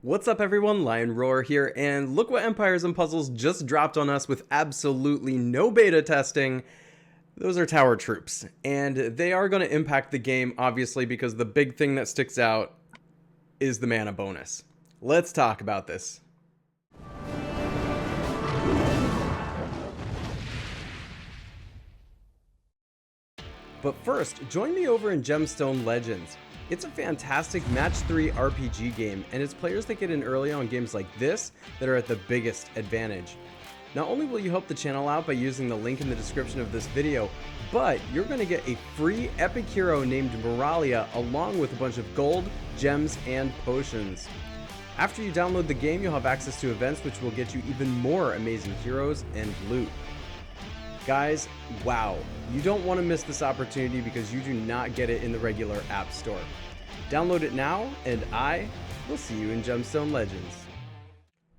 What's up everyone, Lion Roar here, and look what Empires and Puzzles just dropped on us with absolutely no beta testing. Those are tower troops, and they are going to impact the game, obviously, because the big thing that sticks out is the mana bonus. Let's talk about this. But first, join me over in Gemstone Legends. It's a fantastic match 3 RPG game, and it's players that get in early on games like this that are at the biggest advantage. Not only will you help the channel out by using the link in the description of this video, but you're going to get a free epic hero named Moralia along with a bunch of gold, gems, and potions. After you download the game, you'll have access to events which will get you even more amazing heroes and loot. Guys, wow, you don't want to miss this opportunity because you do not get it in the regular App Store. Download it now, and I will see you in Gemstone Legends.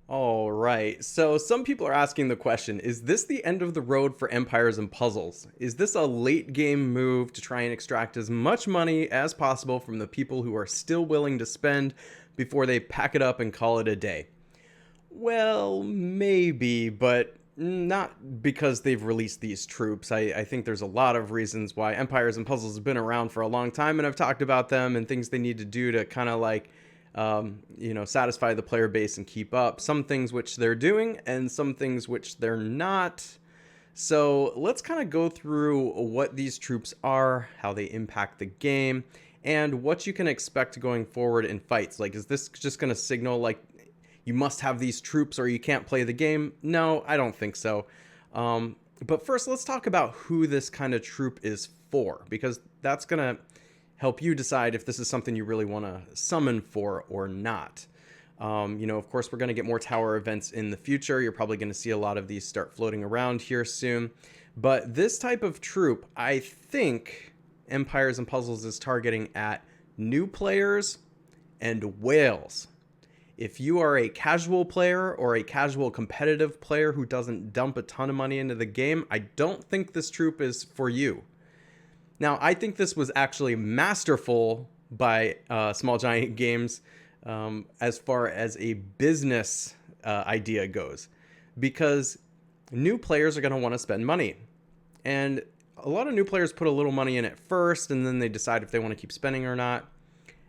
Alright, so some people are asking the question, is this the end of the road for Empires and Puzzles? Is this a late game move to try and extract as much money as possible from the people who are still willing to spend before they pack it up and call it a day? Well, maybe, but not because they've released these troops. I think there's a lot of reasons why Empires and Puzzles have been around for a long time, and I've talked about them and things they need to do to kind of like, satisfy the player base and keep up. Some things which they're doing and some things which they're not. So let's kind of go through what these troops are, how they impact the game, and what you can expect going forward in fights. Like, is this just going to signal like you must have these troops or you can't play the game? No, I don't think so. But first, let's talk about who this kind of troop is for, because that's going to help you decide if this is something you really want to summon for or not. Of course, we're going to get more tower events in the future. You're probably going to see a lot of these start floating around here soon. But this type of troop, I think Empires and Puzzles is targeting at new players and whales. If you are a casual player or a casual competitive player who doesn't dump a ton of money into the game, I don't think this troop is for you. Now, I think this was actually masterful by Small Giant Games as far as a business idea goes, because new players are going to want to spend money. And a lot of new players put a little money in at first, and then they decide if they want to keep spending or not.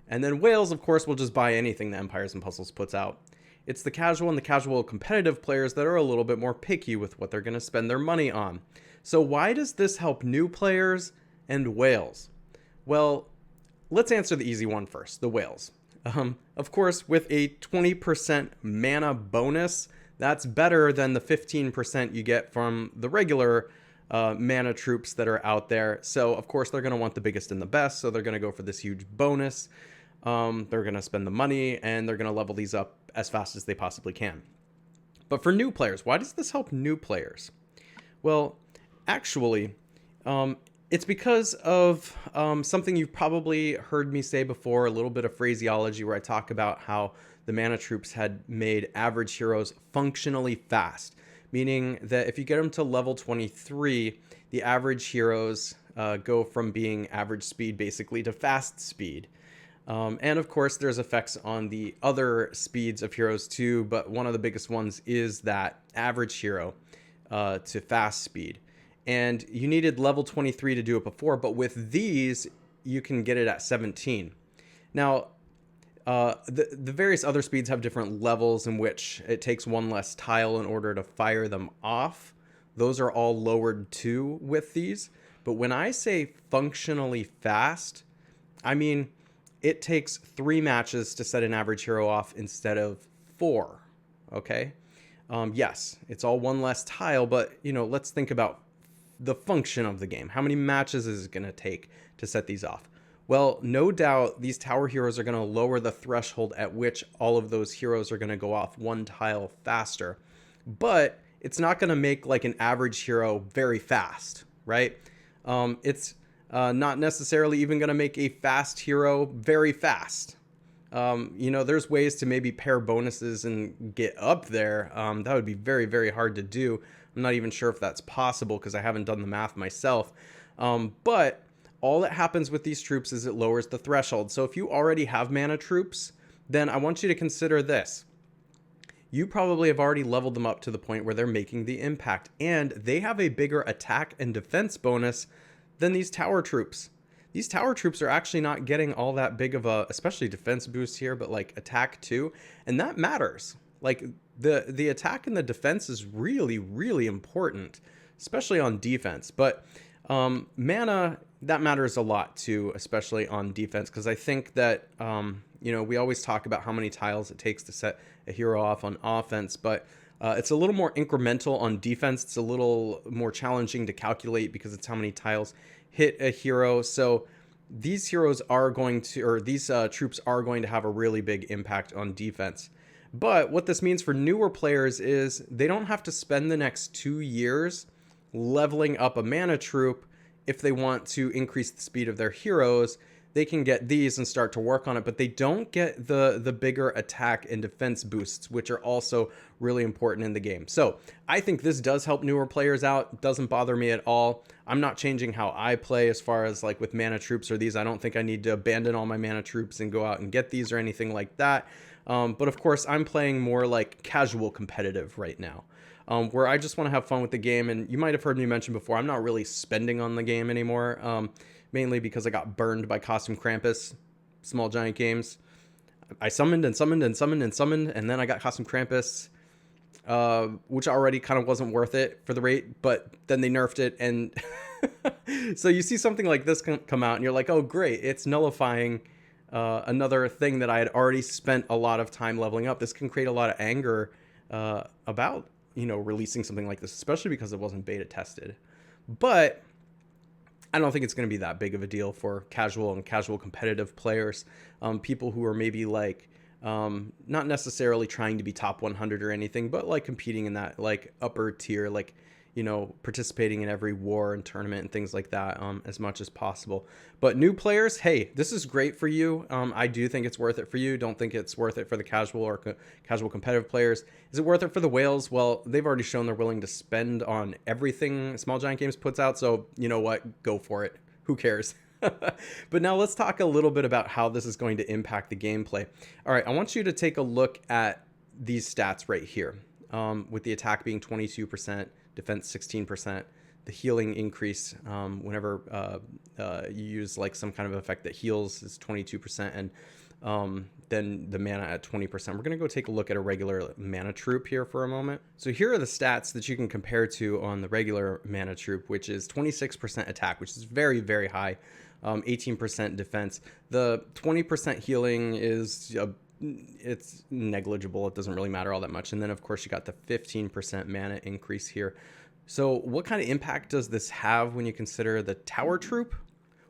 And then whales, of course, will just buy anything that Empires and Puzzles puts out. It's the casual and the casual competitive players that are a little bit more picky with what they're going to spend their money on. So why does this help new players and whales? Well, let's answer the easy one first, the whales. Of course, with a 20% mana bonus, that's better than the 15% you get from the regular mana troops that are out there. So, of course, they're going to want the biggest and the best, so they're going to go for this huge bonus. They're going to spend the money, and they're going to level these up as fast as they possibly can. But for new players, why does this help new players? Well, actually, it's because of something you've probably heard me say before, a little bit of phraseology where I talk about how the mana troops had made average heroes functionally fast, meaning that if you get them to level 23, the average heroes go from being average speed basically to fast speed. And of course, there's effects on the other speeds of heroes too, but one of the biggest ones is that average hero to fast speed. And you needed level 23 to do it before, but with these, you can get it at 17. Now, the various other speeds have different levels in which it takes one less tile in order to fire them off. Those are all lowered too with these. But when I say functionally fast, I mean it takes 3 matches to set an average hero off instead of 4. Okay? Yes, it's all one less tile, but let's think about the function of the game. How many matches is it going to take to set these off? Well, no doubt these tower heroes are going to lower the threshold at which all of those heroes are going to go off one tile faster. But it's not going to make like an average hero very fast, right? It's not necessarily even going to make a fast hero very fast. There's ways to maybe pair bonuses and get up there. That would be very, very hard to do. I'm not even sure if that's possible because I haven't done the math myself. But all that happens with these troops is it lowers the threshold. So if you already have mana troops, then I want you to consider this. You probably have already leveled them up to the point where they're making the impact, and they have a bigger attack and defense bonus than these tower troops. These tower troops are actually not getting all that big of a, especially defense boost here, but like attack too, and that matters. Like the attack and the defense is really, really important, especially on defense. But mana, that matters a lot too, especially on defense, because I think that we always talk about how many tiles it takes to set a hero off on offense, but it's a little more incremental on defense. It's a little more challenging to calculate because it's how many tiles hit a hero. So these heroes are going to, or these troops are going to have a really big impact on defense. But what this means for newer players is they don't have to spend the next 2 years leveling up a mana troop. If they want to increase the speed of their heroes, they can get these and start to work on it, but they don't get the bigger attack and defense boosts, which are also really important in the game. So I think this does help newer players out. It doesn't bother me at all. I'm not changing how I play as far as like with mana troops or these. I don't think I need to abandon all my mana troops and go out and get these or anything like that. But of course, I'm playing more like casual competitive right now, where I just want to have fun with the game. And you might have heard me mention before, I'm not really spending on the game anymore, mainly because I got burned by Costume Krampus, Small Giant Games. I summoned and summoned and summoned and summoned, and then I got Costume Krampus, which already kind of wasn't worth it for the rate, but then they nerfed it. And so you see something like this come out and you're like, oh, great, it's nullifying another thing that I had already spent a lot of time leveling up. This can create a lot of anger about, releasing something like this, especially because it wasn't beta tested. But I don't think it's going to be that big of a deal for casual and casual competitive players. People who are maybe like not necessarily trying to be top 100 or anything, but like competing in that like upper tier, like, participating in every war and tournament and things like that as much as possible. But new players, hey, this is great for you. I do think it's worth it for you. Don't think it's worth it for the casual or casual competitive players. Is it worth it for the whales? Well, they've already shown they're willing to spend on everything Small Giant Games puts out. So you know what? Go for it. Who cares? But now let's talk a little bit about how this is going to impact the gameplay. All right, I want you to take a look at these stats right here, with the attack being 22%, defense 16%, the healing increase whenever you use like some kind of effect that heals is 22%, and then the mana at 20%. We're going to go take a look at a regular mana troop here for a moment. So here are the stats that you can compare to on the regular mana troop, which is 26% attack, which is very, very high, 18% defense. The 20% healing is it's negligible. It doesn't really matter all that much. And then of course you got the 15% mana increase here. So what kind of impact does this have when you consider the tower troop?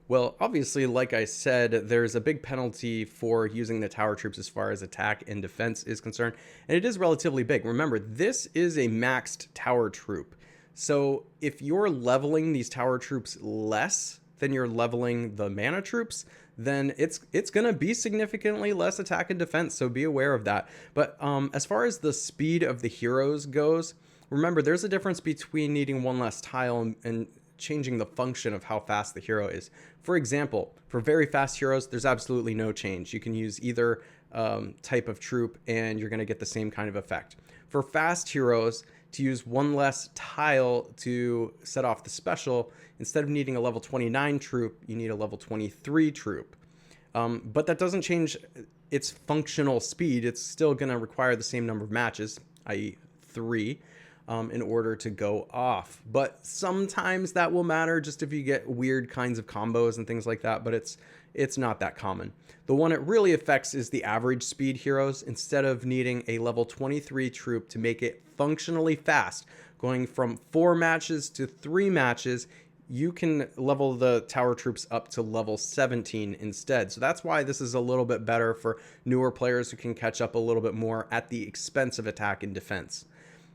Well, obviously, like I said, there's a big penalty for using the tower troops as far as attack and defense is concerned, and it is relatively big. Remember, this is a maxed tower troop. So if you're leveling these tower troops less than you're leveling the mana troops, then it's going to be significantly less attack and defense, so be aware of that. But as far as the speed of the heroes goes, remember, there's a difference between needing one less tile and changing the function of how fast the hero is. For example, for very fast heroes, there's absolutely no change. You can use either type of troop and you're going to get the same kind of effect. For fast heroes, to use one less tile to set off the special, instead of needing a level 29 troop, you need a level 23 troop. But that doesn't change its functional speed. It's still going to require the same number of matches, i.e. 3, in order to go off. But sometimes that will matter just if you get weird kinds of combos and things like that, but it's not that common. The one it really affects is the average speed heroes. Instead of needing a level 23 troop to make it functionally fast, going from 4 matches to 3 matches, you can level the tower troops up to level 17 instead. So that's why this is a little bit better for newer players who can catch up a little bit more at the expense of attack and defense.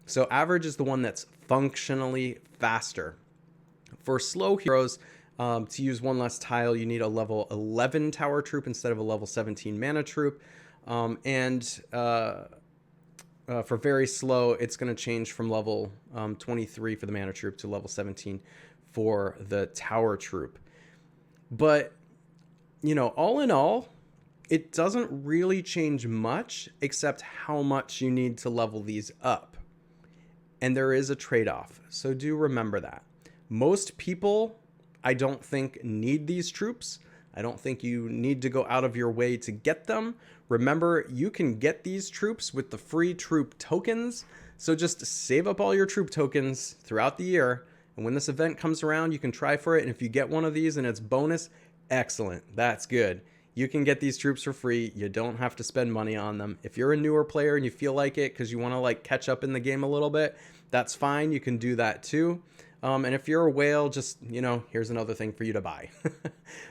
So average is the one that's functionally faster. For slow heroes, to use one less tile, you need a level 11 tower troop instead of a level 17 mana troop. For very slow, it's going to change from level 23 for the mana troop to level 17 for the tower troop. But, all in all, It doesn't really change much except how much you need to level these up. And there is a trade-off, so do remember that. Most people, I don't think, need these troops. I don't think you need to go out of your way to get them. Remember, you can get these troops with the free troop tokens, so just save up all your troop tokens throughout the year, and when this event comes around, you can try for it, and if you get one of these and it's bonus, excellent, that's good. You can get these troops for free. You don't have to spend money on them. If you're a newer player and you feel like it because you want to like catch up in the game a little bit, that's fine. You can do that too. And if you're a whale, just, here's another thing for you to buy.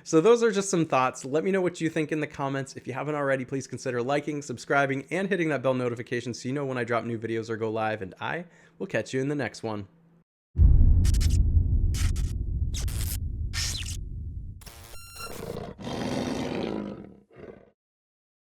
So those are just some thoughts. Let me know what you think in the comments. If you haven't already, please consider liking, subscribing, and hitting that bell notification so you know when I drop new videos or go live. And I will catch you in the next one.